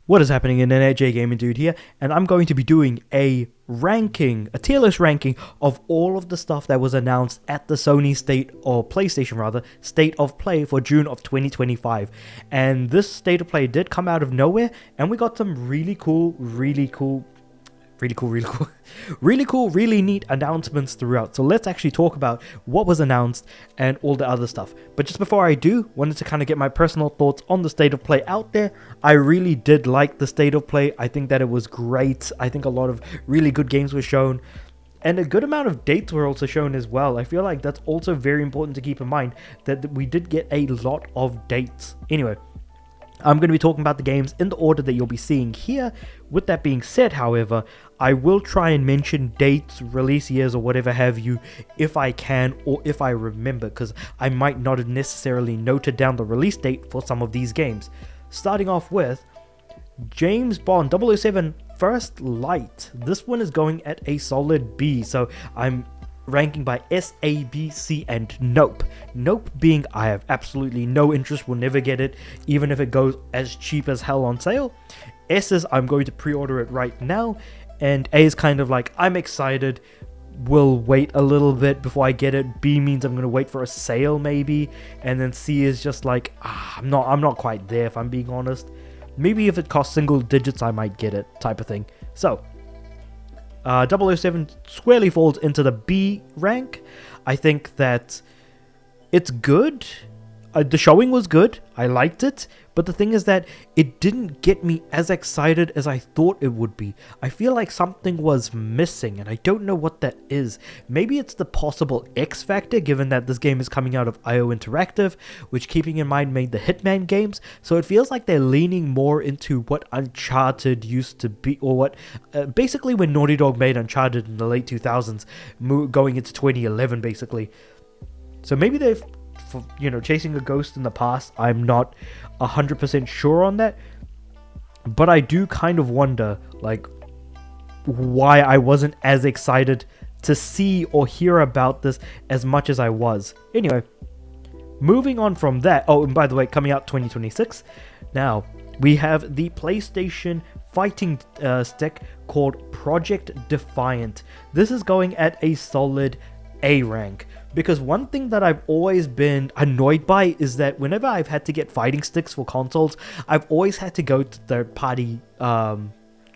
What is happening in Internet? J Gaming Dude here, and I'm going to be doing a tier list ranking of all of the stuff that was announced at the Sony PlayStation State of Play for June of 2025. And this State of Play did come out of nowhere, and we got some really neat announcements throughout. So let's actually talk about what was announced and all the other stuff. But just before I do, wanted to kind of get my personal thoughts on the State of Play out there. I really did like the State of Play. I think that it was great. I think a lot of really good games were shown, and a good amount of dates were also shown as well. I feel like that's also very important to keep in mind, that we did get a lot of dates. Anyway, I'm going to be talking about the games in the order that you'll be seeing here. With that being said, however, I will try and mention dates, release years, or whatever have you, if I can or if I remember, because I might not have necessarily noted down the release date for some of these games. Starting off with James Bond 007 First Light. This one is going at a solid B, so I'm ranking by S, A, B, C, and Nope. Nope being I have absolutely no interest, will never get it, even if it goes as cheap as hell on sale. S is I'm going to pre-order it right now, and A is kind of like I'm excited, will wait a little bit before I get it. B means I'm going to wait for a sale maybe, and then C is just like I'm not quite there, if I'm being honest. Maybe if it costs single digits I might get it, type of thing. So 007 squarely falls into the B rank. I think that it's good. The showing was good. I liked it. But the thing is that it didn't get me as excited as I thought it would be. I feel like something was missing, and I don't know what that is. Maybe it's the possible X factor, given that this game is coming out of IO Interactive, which, keeping in mind, made the Hitman games. So it feels like they're leaning more into what Uncharted used to be, or what basically when Naughty Dog made Uncharted in the late 2000s, going into 2011 basically. So maybe they've, chasing a ghost in the past. I'm not 100% sure on that, but I do kind of wonder, why I wasn't as excited to see or hear about this as much as I was. Anyway, moving on from that. Oh, and by the way, coming out 2026. Now, we have the PlayStation fighting stick called Project Defiant. This is going at a solid A rank. Because one thing that I've always been annoyed by is that whenever I've had to get fighting sticks for consoles, I've always had to go to third-party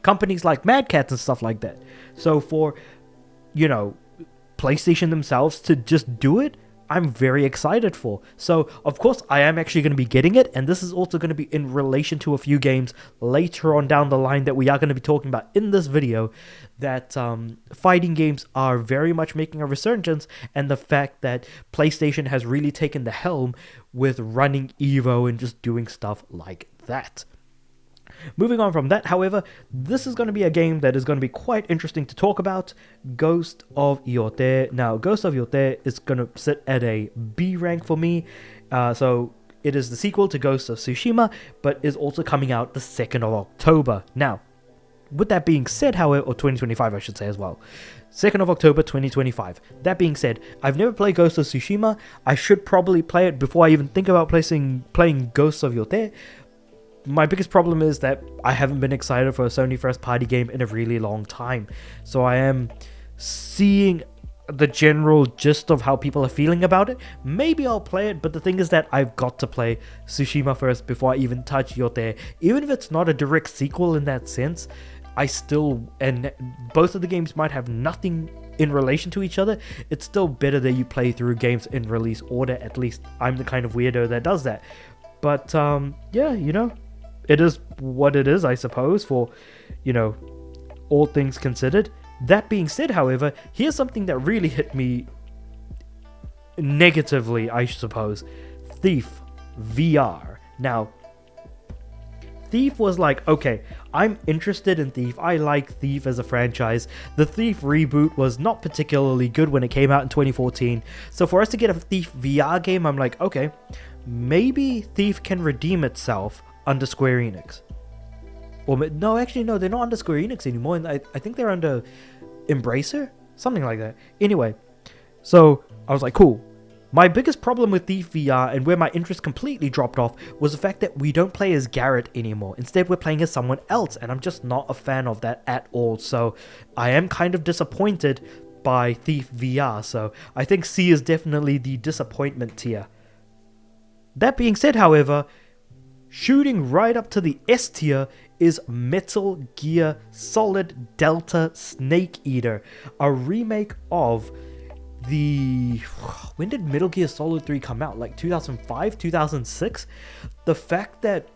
companies like Mad Catz and stuff like that. So for, PlayStation themselves to just do it, I'm very excited for. So, of course, I am actually going to be getting it, and this is also going to be in relation to a few games later on down the line that we are going to be talking about in this video, that fighting games are very much making a resurgence, and the fact that PlayStation has really taken the helm with running Evo and just doing stuff like that. Moving on from that, however, this is going to be a game that is going to be quite interesting to talk about. Ghost of Yotei. Now, Ghost of Yotei is going to sit at a B rank for me. So it is the sequel to Ghost of Tsushima, but is also coming out the 2nd of October. Now, with that being said, however, or 2025 I should say as well. 2nd of October 2025. That being said, I've never played Ghost of Tsushima. I should probably play it before I even think about playing Ghost of Yotei. My biggest problem is that I haven't been excited for a Sony first party game in a really long time. So I am seeing the general gist of how people are feeling about it. Maybe I'll play it, but the thing is that I've got to play Tsushima first before I even touch Yotei. Even if it's not a direct sequel in that sense, and both of the games might have nothing in relation to each other, it's still better that you play through games in release order. At least I'm the kind of weirdo that does that. But yeah, it is what it is, I suppose, for, all things considered. That being said, however, here's something that really hit me negatively, I suppose. Thief VR. Now, Thief was like, okay, I'm interested in Thief. I like Thief as a franchise. The Thief reboot was not particularly good when it came out in 2014. So for us to get a Thief VR game, I'm like, okay, maybe Thief can redeem itself under Square Enix. Or no, actually no, they're not under Square Enix anymore. And I think they're under Embracer, something like that. Anyway, so I was like, cool. My biggest problem with Thief VR and where my interest completely dropped off was the fact that we don't play as Garrett anymore. Instead, we're playing as someone else, and I'm just not a fan of that at all. So I am kind of disappointed by Thief VR. So I think C is definitely the disappointment tier. That being said, however, shooting right up to the S tier is Metal Gear Solid Delta Snake Eater, a remake of when did Metal Gear Solid 3 come out? Like 2005, 2006? The fact that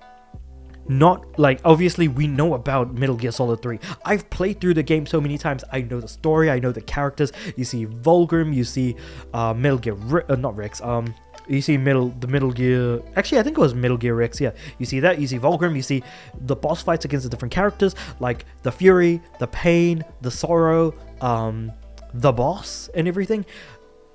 obviously we know about Metal Gear Solid 3. I've played through the game so many times. I know the story, I know the characters. You see Volgrim, you see Metal Gear, not Rex, you see the Metal Gear, actually I think it was Metal Gear Rex, yeah. You see that, you see Volgrim, you see the boss fights against the different characters, like the Fury, the Pain, the Sorrow, the boss and everything.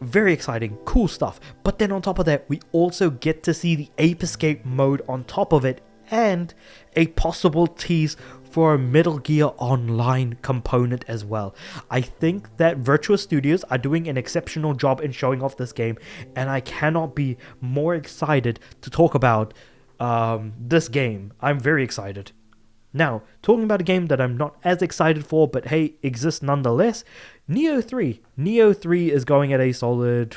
Very exciting, cool stuff. But then on top of that, we also get to see the Ape Escape mode on top of it, and a possible tease for a Metal Gear Online component as well. I think that Virtua Studios are doing an exceptional job in showing off this game, and I cannot be more excited to talk about this game. I'm very excited. Now, talking about a game that I'm not as excited for, but hey, exists nonetheless, Nioh 3. Nioh 3 is going at a solid,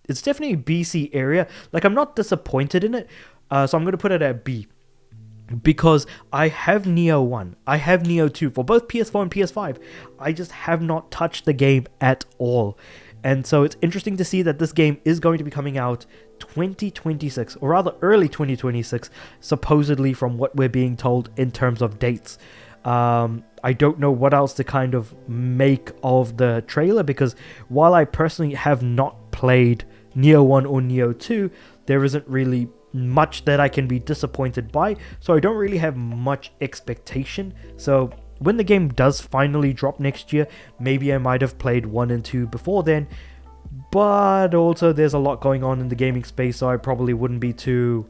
it's definitely BC area. Like, I'm not disappointed in it, so I'm going to put it at B. Because I have Nioh 1, I have Nioh 2 for both PS4 and PS5. I just have not touched the game at all. And so it's interesting to see that this game is going to be coming out 2026, or rather early 2026, supposedly from what we're being told in terms of dates. I don't know what else to kind of make of the trailer, because while I personally have not played Nioh 1 or Nioh 2, there isn't really much that I can be disappointed by, so I don't really have much expectation. So when the game does finally drop next year, maybe I might have played 1 and 2 before then, but also there's a lot going on in the gaming space, so I probably wouldn't be too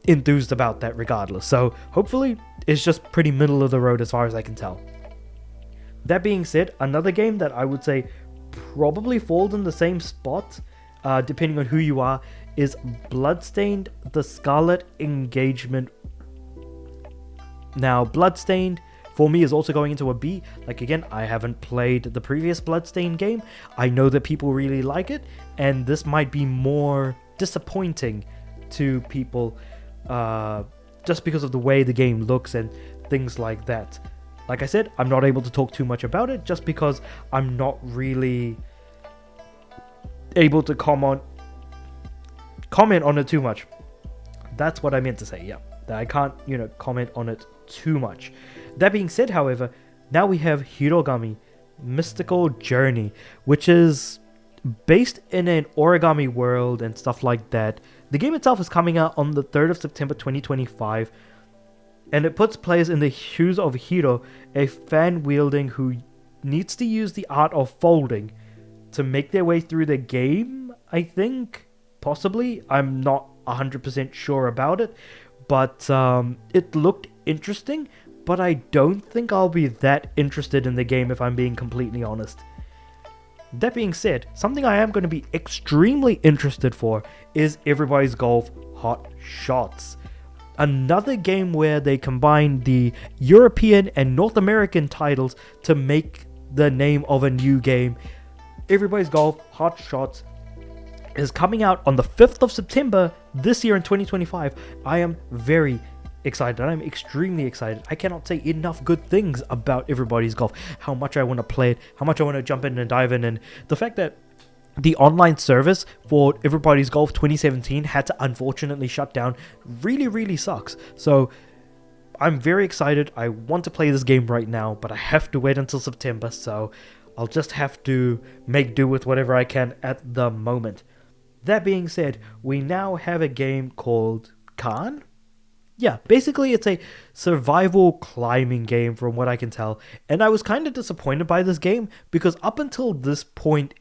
enthused about that regardless. So hopefully it's just pretty middle of the road as far as I can tell. That being said, another game that I would say probably falls in the same spot, depending on who you are, is Bloodstained: The Scarlet Engagement. Now, Bloodstained for me is also going into a B. Like, again, I haven't played the previous Bloodstained game. I know that people really like it, and this might be more disappointing to people just because of the way the game looks and things like that. Like I said, I'm not able to talk too much about it just because I'm not really able to comment on it too much. That's what I meant to say, yeah. That I can't, comment on it too much. That being said, however, now we have Hirogami Mystical Journey, which is based in an origami world and stuff like that. The game itself is coming out on the 3rd of September 2025, and it puts players in the shoes of Hiro, a fan-wielding who needs to use the art of folding to make their way through the game, I think. Possibly. I'm not 100% sure about it, but it looked interesting, but I don't think I'll be that interested in the game if I'm being completely honest. That being said, something I am going to be extremely interested for is Everybody's Golf Hot Shots. Another game where they combine the European and North American titles to make the name of a new game. Everybody's Golf Hot Shots is coming out on the 5th of September this year in 2025. I am very excited. I'm extremely excited. I cannot say enough good things about Everybody's Golf. How much I want to play it, how much I want to jump in and dive in, and the fact that the online service for Everybody's Golf 2017 had to unfortunately shut down really sucks. So I'm very excited. I want to play this game right now, but I have to wait until September, so I'll just have to make do with whatever I can at the moment. That being said, we now have a game called Khan. Yeah, basically it's a survival climbing game from what I can tell. And I was kind of disappointed by this game because up until this point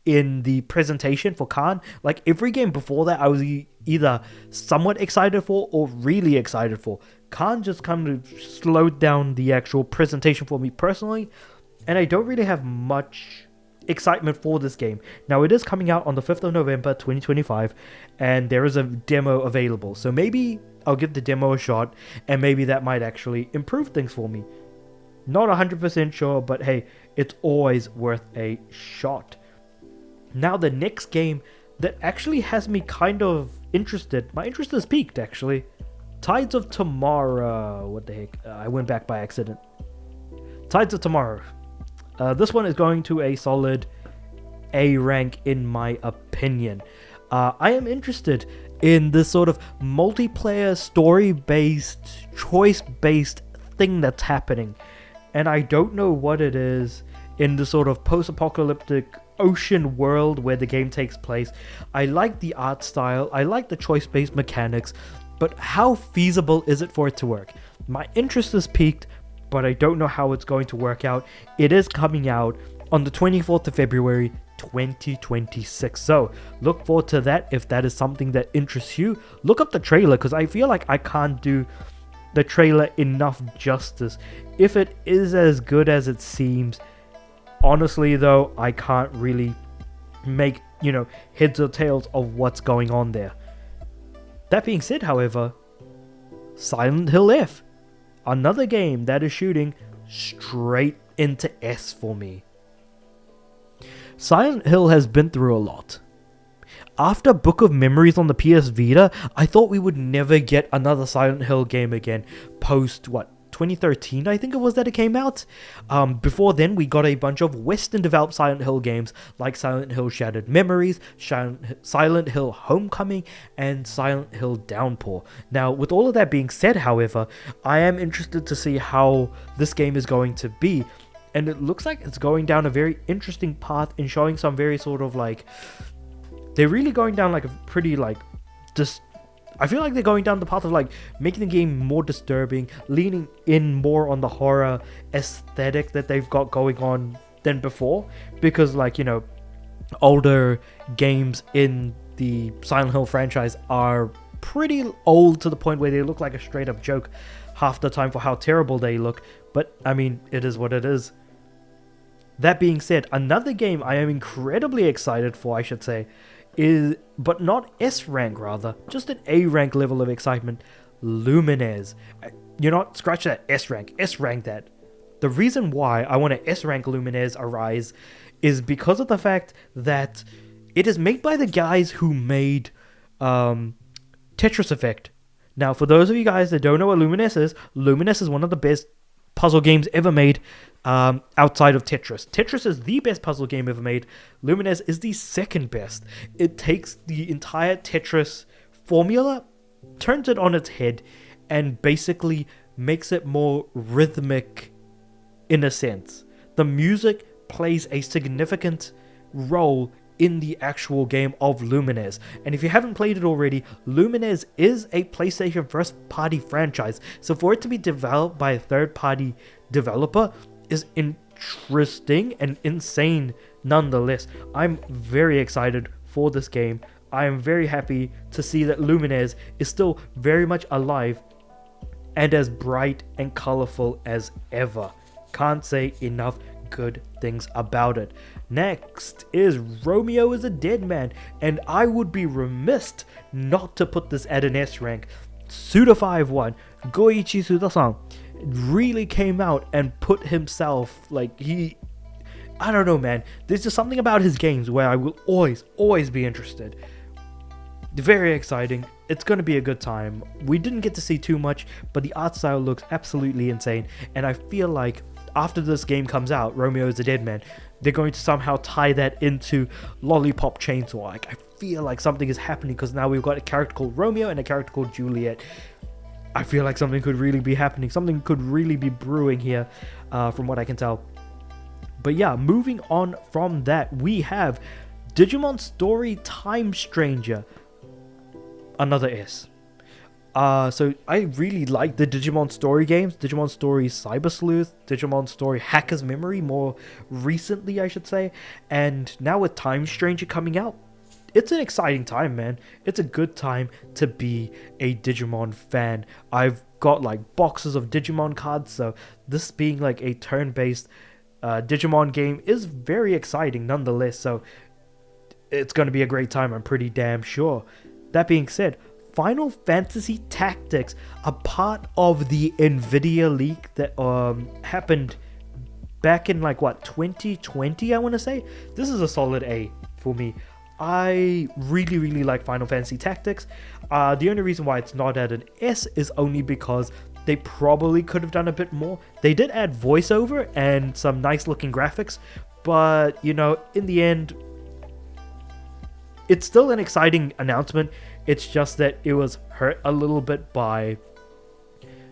in the presentation for Khan, like every game before that I was either somewhat excited for or really excited for. Khan just kind of slowed down the actual presentation for me personally, and I don't really have much excitement for this game. Now, it is coming out on the 5th of November 2025, and there is a demo available. So maybe I'll give the demo a shot, and maybe that might actually improve things for me. Not 100% sure, but hey, it's always worth a shot. Now, the next game that actually has me kind of interested, my interest has peaked actually. Tides of Tomorrow. What the heck? I went back by accident. Tides of Tomorrow. This one is going to a solid A rank in my opinion. I am interested in this sort of multiplayer, story-based, choice-based thing that's happening. And I don't know what it is in the sort of post-apocalyptic ocean world where the game takes place. I like the art style, I like the choice-based mechanics, but how feasible is it for it to work? My interest is piqued, but I don't know how it's going to work out. It is coming out on the 24th of February 2026, so look forward to that. If that is something that interests you, look up the trailer, because I feel like I can't do the trailer enough justice. If it is as good as it seems, honestly though, I can't really make, heads or tails of what's going on there. That being said, however, Silent Hill F, another game that is shooting straight into S for me. Silent Hill has been through a lot. After Book of Memories on the PS Vita, I thought we would never get another Silent Hill game again post, 2013 I think it was that it came out. Before then, we got a bunch of Western developed Silent Hill games like Silent Hill Shattered Memories, Silent Hill Homecoming, and Silent Hill Downpour. Now, with all of that being said, however, I am interested to see how this game is going to be. And it looks like it's going down a very interesting path in showing some very sort of they're really going down a pretty I feel like they're going down the path of making the game more disturbing, leaning in more on the horror aesthetic that they've got going on than before. Because older games in the Silent Hill franchise are pretty old to the point where they look like a straight up joke half the time for how terrible they look. But I mean, it is what it is. That being said, another game I am incredibly excited for, I should say, but not S rank, rather, just an A rank level of excitement, Lumines. You're not scratch that S rank that. The reason why I want to S rank Lumines Arise is because of the fact that it is made by the guys who made Tetris Effect. Now, for those of you guys that don't know what Lumines is one of the best puzzle games ever made outside of Tetris. Tetris is the best puzzle game ever made. Lumines is the second best. It takes the entire Tetris formula, turns it on its head, and basically makes it more rhythmic in a sense. The music plays a significant role in the actual game of Lumines. And if you haven't played it already, Lumines is a PlayStation first-party franchise. So for it to be developed by a third-party developer is interesting and insane nonetheless. I'm very excited for this game. I am very happy to see that Lumines is still very much alive and as bright and colorful as ever. Can't say enough good things about it. Next is Romeo is a Dead Man, and I would be remiss not to put this at an S rank. Suda51, Goichi Suda-san, really came out and put himself, I don't know, man. There's just something about his games where I will always be interested. Very exciting. It's going to be a good time. We didn't get to see too much, but the art style looks absolutely insane, and I feel like after this game comes out, Romeo is a Dead Man, they're going to somehow tie that into Lollipop Chainsaw. I feel like something is happening because now we've got a character called Romeo and a character called Juliet. I feel like something could really be happening. Something could really be brewing here, from what I can tell. But yeah, moving on from that, we have Digimon Story Time Stranger. Another S. So I really like the Digimon Story games, Digimon Story Cyber Sleuth, Digimon Story Hacker's Memory, more recently I should say, and now with Time Stranger coming out, it's an exciting time, man. It's a good time to be a Digimon fan. I've got boxes of Digimon cards, so this being a turn-based Digimon game is very exciting nonetheless, so it's going to be a great time, I'm pretty damn sure. That being said, Final Fantasy Tactics, a part of the Nvidia leak that happened back in like what, 2020, I want to say. This is a solid A for me. I really like Final Fantasy Tactics. The only reason why it's not at an S is only because they probably could have done a bit more. They did add voiceover and some nice looking graphics, but you know, in the end, it's still an exciting announcement. It's just that it was hurt a little bit by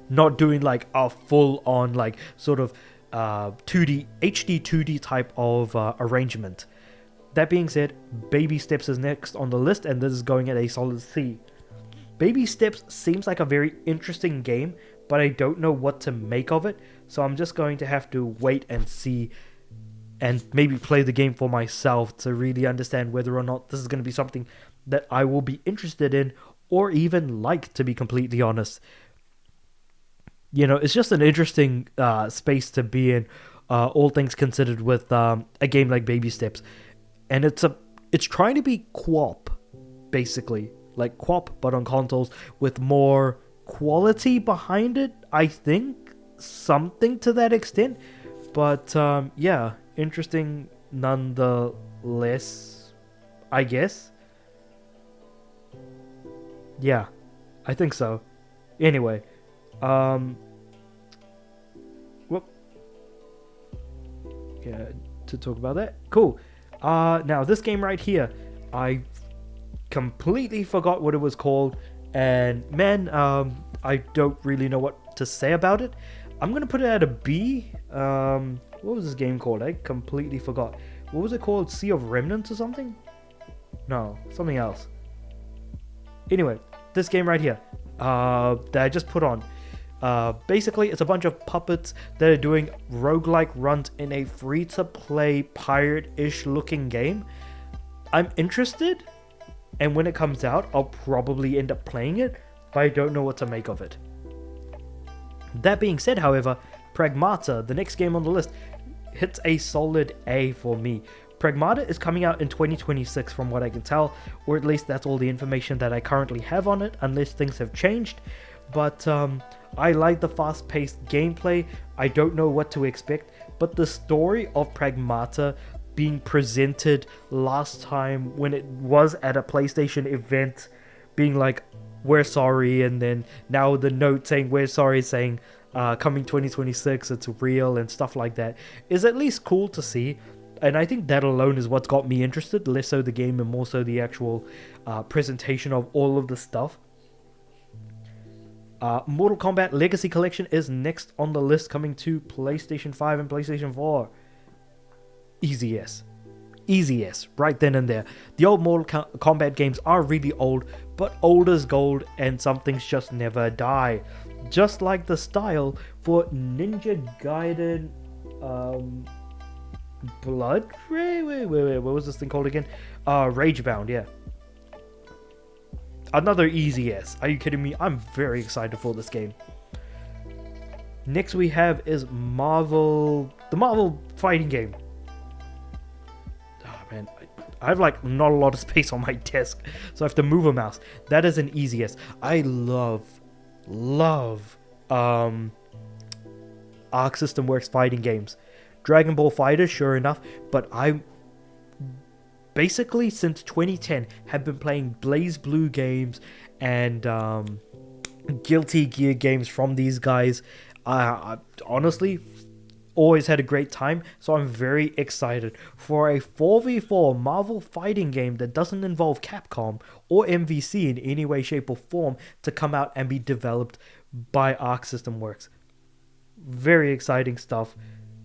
not doing like a full on like sort of 2D HD 2D type of arrangement. That being said, Baby Steps is next on the list, and this is going at a solid C. Baby Steps seems like a very interesting game, but I don't know what to make of it, so I'm just going to have to wait and see and maybe play the game for myself to really understand whether or not this is going to be something that I will be interested in or even like, to be completely honest. You know, it's just an interesting space to be in, all things considered, with a game like Baby Steps. And it's trying to be QWOP, basically. Like QWOP, but on consoles with more quality behind it, I think. Something to that extent. But, yeah, interesting nonetheless, I guess. Yeah, I think so. Anyway, whoop. Yeah, to talk about that. Cool. Now this game right here, I completely forgot what it was called, and man, I don't really know what to say about it. I'm gonna put it at a B. What was this game called? I completely forgot. What was it called? Sea of Remnants or something? No, something else. Anyway, this game right here, that I just put on. Basically, it's a bunch of puppets that are doing roguelike runs in a free-to-play pirate-ish looking game. I'm interested, and when it comes out, I'll probably end up playing it, but I don't know what to make of it. That being said, however, Pragmata, the next game on the list, hits a solid A for me. Pragmata is coming out in 2026 from what I can tell, or at least that's all the information that I currently have on it, unless things have changed. But I like the fast-paced gameplay. I don't know what to expect, but the story of Pragmata being presented last time when it was at a PlayStation event, being like, we're sorry, and then now the note saying we're sorry, saying coming 2026, it's real and stuff like that, is at least cool to see. And I think that alone is what's got me interested, less so the game and more so the actual presentation of all of the stuff. Mortal Kombat Legacy Collection is next on the list, coming to PlayStation 5 and PlayStation 4. Easy yes. Easy yes, right then and there. The old Mortal Kombat games are really old, but old is gold, and some things just never die. Just like the style for Ninja Gaiden Blood Ray? Wait, what was this thing called again? Ragebound, yeah. Another easy yes. Are you kidding me? I'm very excited for this game. Next we have is the Marvel fighting game. Oh man, I have like not a lot of space on my desk, so I have to move a mouse. That is an easy yes. I love Arc System Works fighting games. Dragon Ball FighterZ, sure enough, but I basically since 2010 have been playing BlazBlue games and Guilty Gear games from these guys. I honestly always had a great time, so I'm very excited for a 4v4 Marvel fighting game that doesn't involve Capcom or MVC in any way, shape or form to come out and be developed by Arc System Works. Very exciting stuff.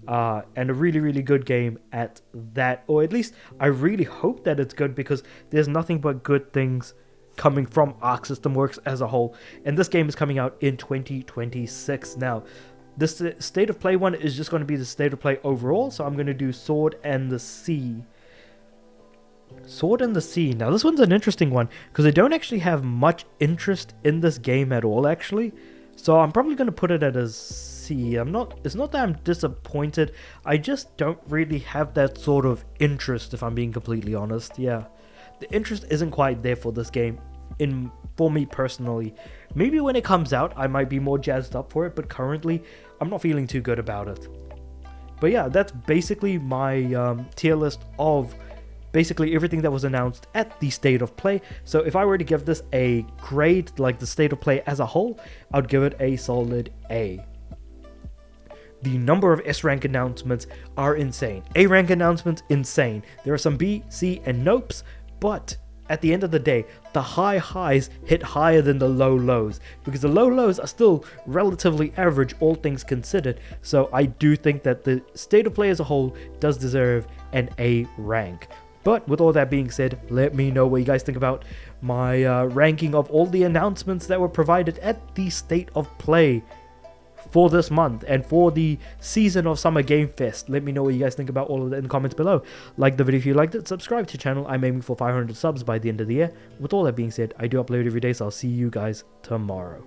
And a really good game at that, or at least I really hope that it's good, because there's nothing but good things coming from Arc System Works as a whole, and this game is coming out in 2026. Now, this State of Play one is just going to be the State of Play overall, so I'm going to do Sword and the Sea. Sword and the Sea. Now, this one's an interesting one, because I don't actually have much interest in this game at all, actually, so I'm probably going to put it at a C see, it's not that I'm disappointed, I just don't really have that sort of interest, if I'm being completely honest. Yeah, the interest isn't quite there for this game, for me personally. Maybe when it comes out, I might be more jazzed up for it, but currently, I'm not feeling too good about it. But yeah, that's basically my tier list of basically everything that was announced at the State of Play. So if I were to give this a grade, like the State of Play as a whole, I'd give it a solid A. The number of S-rank announcements are insane. A-rank announcements, insane. There are some B, C, and nopes, but at the end of the day, the high highs hit higher than the low lows, because the low lows are still relatively average, all things considered. So I do think that the State of Play as a whole does deserve an A rank. But with all that being said, let me know what you guys think about my ranking of all the announcements that were provided at the State of Play for this month and for the season of Summer Game Fest. Let me know what you guys think about all of that in the comments below. Like the video if you liked it, subscribe to the channel. I'm aiming for 500 subs by the end of the year. With all that being said, I do upload every day, so I'll see you guys tomorrow.